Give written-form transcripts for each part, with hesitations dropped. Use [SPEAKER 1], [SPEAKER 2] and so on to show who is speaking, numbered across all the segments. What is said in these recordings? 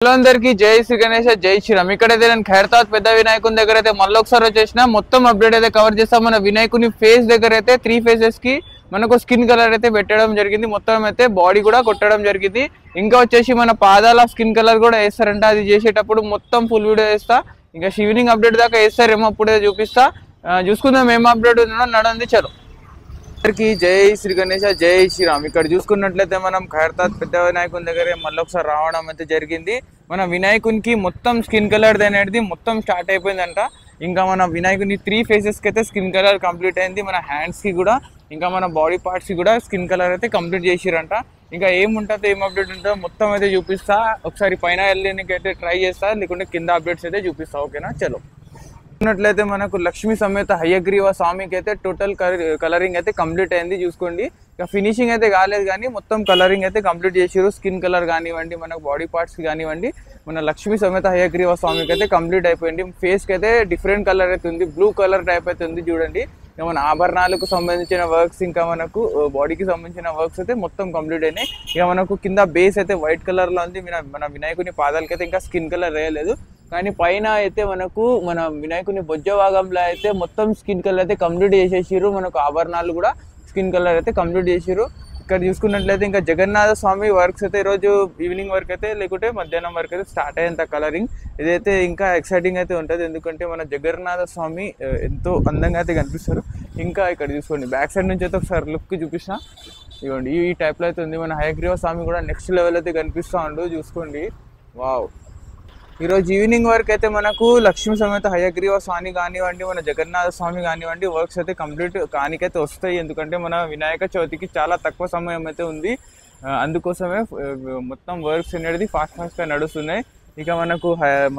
[SPEAKER 1] Hello అందరికీ జై శ్రీ గణేష్ జై శ్రీరామ్. ఇక్కడైతే నేను ఖైరతాబాద్ పెద్ద వినాయకుని దగ్గర అయితే మళ్ళీ ఒకసారి వచ్చేసిన మొత్తం అప్డేట్ అయితే కవర్ చేస్తాం. మన వినాయకుని ఫేస్ దగ్గర అయితే 3 ఫేసెస్ కి మనకు స్కిన్ కలర్ అయితే పెట్టడం జరిగింది. మొత్తం అయితే బాడీ కూడా కొట్టడం జరిగింది. ఇంకా వచ్చేసి మన పాదాల స్కిన్ కలర్ కూడా వేస్తారంట. అది చేసేటప్పుడు మొత్తం ఫుల్ వీడియో వేస్తా. ఇంకా ఈవినింగ్ అప్డేట్ దాకా వేస్తారేమో, అప్పుడే చూపిస్తా. చూసుకుందాం ఏం అప్డేట్ ఉందో. నడండి చలో. అందరికీ జై శ్రీ గణేష్ జై శ్రీరామ్. ఇక్కడ చూసుకున్నట్లయితే మనం ఖైరతాబాద్ పెద్ద వినాయకుని దగ్గర మళ్ళీ ఒకసారి రావడం అయితే జరిగింది. మన వినాయకునికి మొత్తం స్కిన్ కలర్ అనేది మొత్తం స్టార్ట్ అయిపోయిందంట. ఇంకా మన వినాయకుని 3 ఫేసెస్ కి అయితే స్కిన్ కలర్ కంప్లీట్ అయింది. మన హ్యాండ్స్ కి కూడా, ఇంకా మన బాడీ పార్ట్స్ కి కూడా స్కిన్ కలర్ అయితే కంప్లీట్ చేసిరంట. ఇంకా ఏముంటుందో ఏం అప్డేట్ ఉంటుందో మొత్తం అయితే చూపిస్తా. ఒకసారి పైన వెళ్ళడానికి అయితే ట్రై చేస్తా, లేకుంటే కింద అప్డేట్స్ అయితే చూపిస్తా. ఓకేనా, చలో. చూసుకున్నట్లయితే మనకు లక్ష్మీ సమేత హయగ్రీవ స్వామికి అయితే టోటల్ కలరింగ్ అయితే కంప్లీట్ అయింది. చూసుకోండి, ఇక ఫినిషింగ్ అయితే కాలేదు కానీ మొత్తం కలరింగ్ అయితే కంప్లీట్ చేసారు. స్కిన్ కలర్ కానివ్వండి, మనకు బాడీ పార్ట్స్ కానివ్వండి, మన లక్ష్మీ సమేత హయగ్రీవ స్వామికి అయితే కంప్లీట్ అయిపోయింది. ఫేస్ కి అయితే డిఫరెంట్ కలర్ అయితే ఉంది, బ్లూ కలర్ టైప్ అయితే ఉంది. చూడండి, ఇక మన ఆభరణాలకు సంబంధించిన వర్క్స్, ఇంకా మనకు బాడీకి సంబంధించిన వర్క్స్ అయితే మొత్తం కంప్లీట్ అయినాయి. ఇక మనకు కింద బేస్ అయితే వైట్ కలర్ లో ఉంది. మన వినాయకుని పాదాలకి అయితే ఇంకా స్కిన్ కలర్ వేయలేదు. కానీ పైన అయితే మనకు మన వినాయకుని బొజ్జ భాగంలో అయితే మొత్తం స్కిన్ కలర్ అయితే కంప్లీట్ చేసేసారు. మనకు ఆభరణాలు కూడా స్కిన్ కలర్ అయితే కంప్లీట్ చేసారు. ఇక్కడ చూసుకున్నట్లయితే ఇంకా జగన్నాథ స్వామి వర్క్స్ అయితే ఈరోజు ఈవినింగ్ వరకు అయితే, లేకుంటే మధ్యాహ్నం వరకు అయితే స్టార్ట్ అయ్యేంత కలరింగ్ ఇదైతే ఇంకా ఎక్సైటింగ్ అయితే ఉంటుంది. ఎందుకంటే మన జగన్నాథ స్వామి ఎంతో అందంగా అయితే కనిపిస్తారు. ఇంకా ఇక్కడ చూసుకోండి, బ్యాక్ సైడ్ నుంచి అయితే ఒకసారి లుక్ చూపిస్తా. ఇవ్వండి, ఈ టైప్లో అయితే ఉంది. మన హయగ్రీవ స్వామి కూడా నెక్స్ట్ లెవెల్ అయితే కనిపిస్తూ ఉండు. చూసుకోండి, వావ్. ఈరోజు ఈవినింగ్ వరకు అయితే మనకు లక్ష్మీ సమేత హయగ్రీవ స్వామి కానివ్వండి, మన జగన్నాథ స్వామి కానివ్వండి, వర్క్స్ అయితే కంప్లీట్ కానికైతే వస్తాయి. ఎందుకంటే మన వినాయక చవితికి చాలా తక్కువ సమయం అయితే ఉంది. అందుకోసమే మొత్తం వర్క్స్ అనేది ఫాస్ట్గా నడుస్తున్నాయి. ఇక మనకు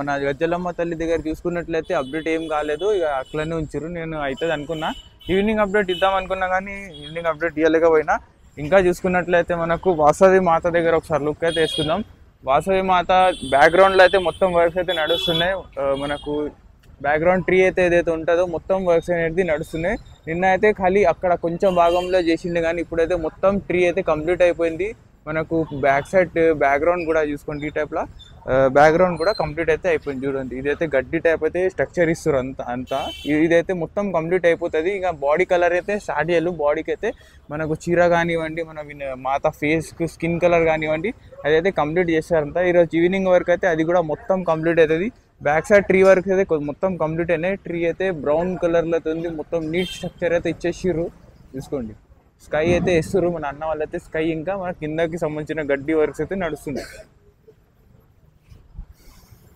[SPEAKER 1] మన గజ్జలమ్మ తల్లి దగ్గర చూసుకున్నట్లయితే అప్డేట్ ఏం కాలేదు, ఇక అట్లనే ఉంచారు. నేను అవుతుంది అనుకున్నా, ఈవినింగ్ అప్డేట్ ఇద్దాం అనుకున్నా, కానీ ఈవినింగ్ అప్డేట్ ఇవ్వలేకపోయినా. ఇంకా చూసుకున్నట్లయితే మనకు వాసవి మాత దగ్గర ఒకసారి లుక్ అయితే వేసుకుందాం. వాసవి మాత బ్యాక్గ్రౌండ్లో అయితే మొత్తం వర్క్స్ అయితే నడుస్తున్నాయి. మనకు బ్యాక్గ్రౌండ్ ట్రీ అయితే ఏదైతే ఉంటుందో మొత్తం వర్క్స్ అనేది నడుస్తున్నాయి. నిన్న అయితే ఖాళీ అక్కడ కొంచెం భాగంలో చేసిండే, కానీ ఇప్పుడైతే మొత్తం ట్రీ అయితే కంప్లీట్ అయిపోయింది. మనకు బ్యాక్ సైడ్ బ్యాక్గ్రౌండ్ కూడా చూసుకోండి, ఈ టైప్లో బ్యాక్గ్రౌండ్ కూడా కంప్లీట్ అయితే అయిపోయింది. చూడండి, ఇదైతే గడ్డి టైప్ అయితే స్ట్రక్చర్ ఇస్తారు అంతా. ఇదైతే మొత్తం కంప్లీట్ అయిపోతుంది. ఇంకా బాడీ కలర్ అయితే స్టార్ట్ చేయాలి. బాడీకి అయితే మనకు చీర కానివ్వండి, మన మాత ఫేస్కి స్కిన్ కలర్ కానివ్వండి, అదైతే కంప్లీట్ చేస్తారంట. ఈరోజు ఈవినింగ్ వరకు అయితే అది కూడా మొత్తం కంప్లీట్ అవుతుంది. బ్యాక్ సైడ్ ట్రీ వర్క్ అయితే మొత్తం కంప్లీట్ అయినాయి. ట్రీ అయితే బ్రౌన్ కలర్లో అయితే ఉంది. మొత్తం నీట్ స్ట్రక్చర్ అయితే ఇచ్చేసిర్రు. చూసుకోండి, స్కై అయితే వేస్తారు. మన అన్న వాళ్ళైతే స్కై, ఇంకా మన కిందకి సంబంధించిన గడ్డి వర్క్స్ అయితే నడుస్తుంది.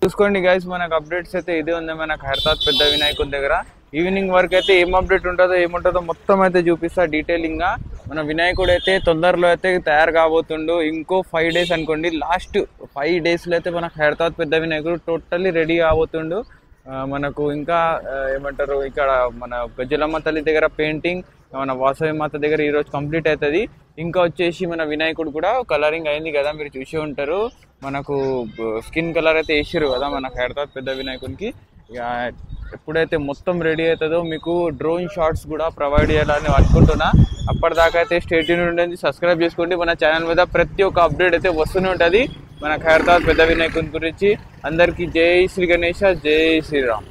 [SPEAKER 1] చూసుకోండి గైస్, మనకు అప్డేట్స్ అయితే ఇదే ఉంది మన ఖైరతాబాద్ పెద్ద వినాయకుని దగ్గర. ఈవినింగ్ వరకు అయితే ఏం అప్డేట్ ఉంటుందో ఏముంటుందో మొత్తం అయితే చూపిస్తా డీటెయిలింగ్గా. మన వినాయకుడు అయితే తొందరలో అయితే తయారు కాబోతుండు. ఇంకో 5 డేస్ అనుకోండి, లాస్ట్ 5 డేస్లో అయితే మన ఖైరతాబాద్ పెద్ద వినాయకుడు టోటల్లీ రెడీ కాబోతుండు. మనకు ఇంకా ఏమంటారు, ఇక్కడ మన గజ్జలమ్మ తల్లి దగ్గర పెయింటింగ్, మన వాసవి మాత దగ్గర ఈరోజు కంప్లీట్ అవుతుంది. ఇంకా వచ్చేసి మన వినాయకుడు కూడా కలరింగ్ అయింది కదా, మీరు చూసే ఉంటారు. మనకు స్కిన్ కలర్ అయితే వేసారు కదా మన ఖైరతాబాద్ పెద్ద వినాయకునికి. ఇక ఎప్పుడైతే మొత్తం రెడీ అవుతుందో మీకు డ్రోన్ షాట్స్ కూడా ప్రొవైడ్ చేయాలని అనుకుంటున్నా. అప్పటిదాకా అయితే స్టే ట్యూన్డ్ ఉండండి, సబ్స్క్రైబ్ చేసుకోండి. మన ఛానల్ మీద ప్రతి ఒక్క అప్డేట్ అయితే వస్తూనే ఉంటుంది మన ఖైరతాబాద్ పెద్ద వినాయకుని గురించి. అందరికీ జై శ్రీ గణేష జై శ్రీరామ్.